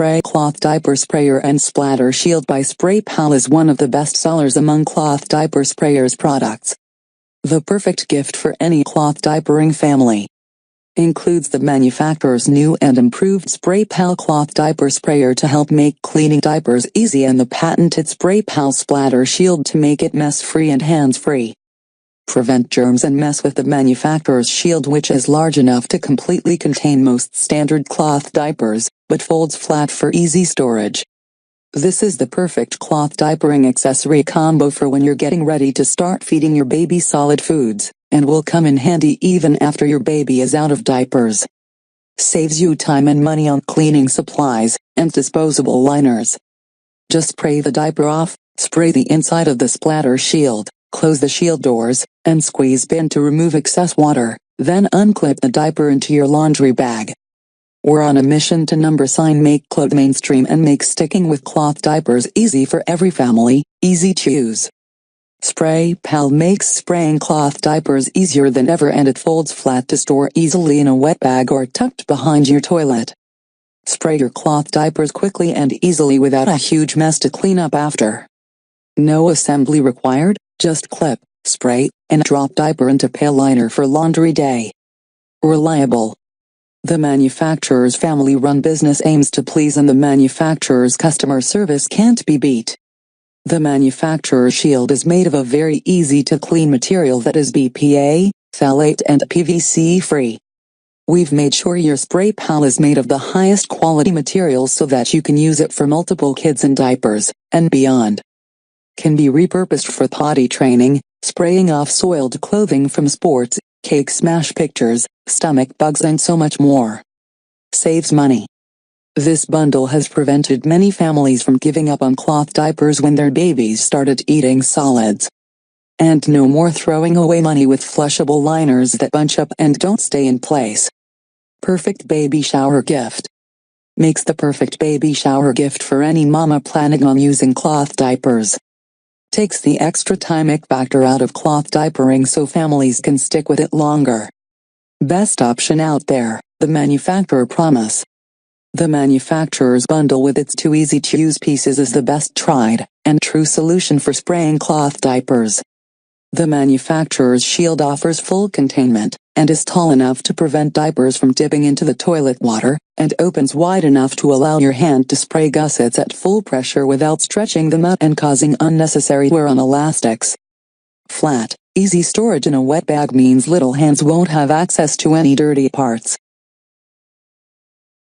Spray Cloth Diaper Sprayer and Splatter Shield by Spray Pal is one of the best sellers among cloth diaper sprayers products. The perfect gift for any cloth diapering family. Includes the manufacturer's new and improved Spray Pal Cloth Diaper Sprayer to help make cleaning diapers easy and the patented Spray Pal Splatter Shield to make it mess-free and hands-free. Prevent germs and mess with the manufacturer's shield, which is large enough to completely contain most standard cloth diapers, but folds flat for easy storage. This is the perfect cloth diapering accessory combo for when you're getting ready to start feeding your baby solid foods, and will come in handy even after your baby is out of diapers. Saves you time and money on cleaning supplies and disposable liners. Just spray the diaper off, spray the inside of the splatter shield, close the shield doors, and squeeze bin to remove excess water, then unclip the diaper into your laundry bag. We're on a mission to make clothes mainstream and make sticking with cloth diapers easy for every family, easy to use. Spray Pal makes spraying cloth diapers easier than ever, and it folds flat to store easily in a wet bag or tucked behind your toilet. Spray your cloth diapers quickly and easily without a huge mess to clean up after. No assembly required, just clip, spray, and drop diaper into pail liner for laundry day. Reliable. The manufacturer's family-run business aims to please, and the manufacturer's customer service can't be beat. The manufacturer's shield is made of a very easy-to-clean material that is BPA, phthalate and PVC-free. We've made sure your Spray Pal is made of the highest quality materials so that you can use it for multiple kids and diapers, and beyond. Can be repurposed for potty training, spraying off soiled clothing from sports, cake smash pictures, stomach bugs and so much more. Saves money. This bundle has prevented many families from giving up on cloth diapers when their babies started eating solids. And no more throwing away money with flushable liners that bunch up and don't stay in place. Perfect baby shower gift. Makes the perfect baby shower gift for any mama planning on using cloth diapers. Takes the extra time factor out of cloth diapering so families can stick with it longer. Best option out there, the manufacturer promise. The manufacturer's bundle with its 2 easy-to-use pieces is the best tried and true solution for spraying cloth diapers. The manufacturer's shield offers full containment, and is tall enough to prevent diapers from dipping into the toilet water, and opens wide enough to allow your hand to spray gussets at full pressure without stretching them out and causing unnecessary wear on elastics. Flat, easy storage in a wet bag means little hands won't have access to any dirty parts.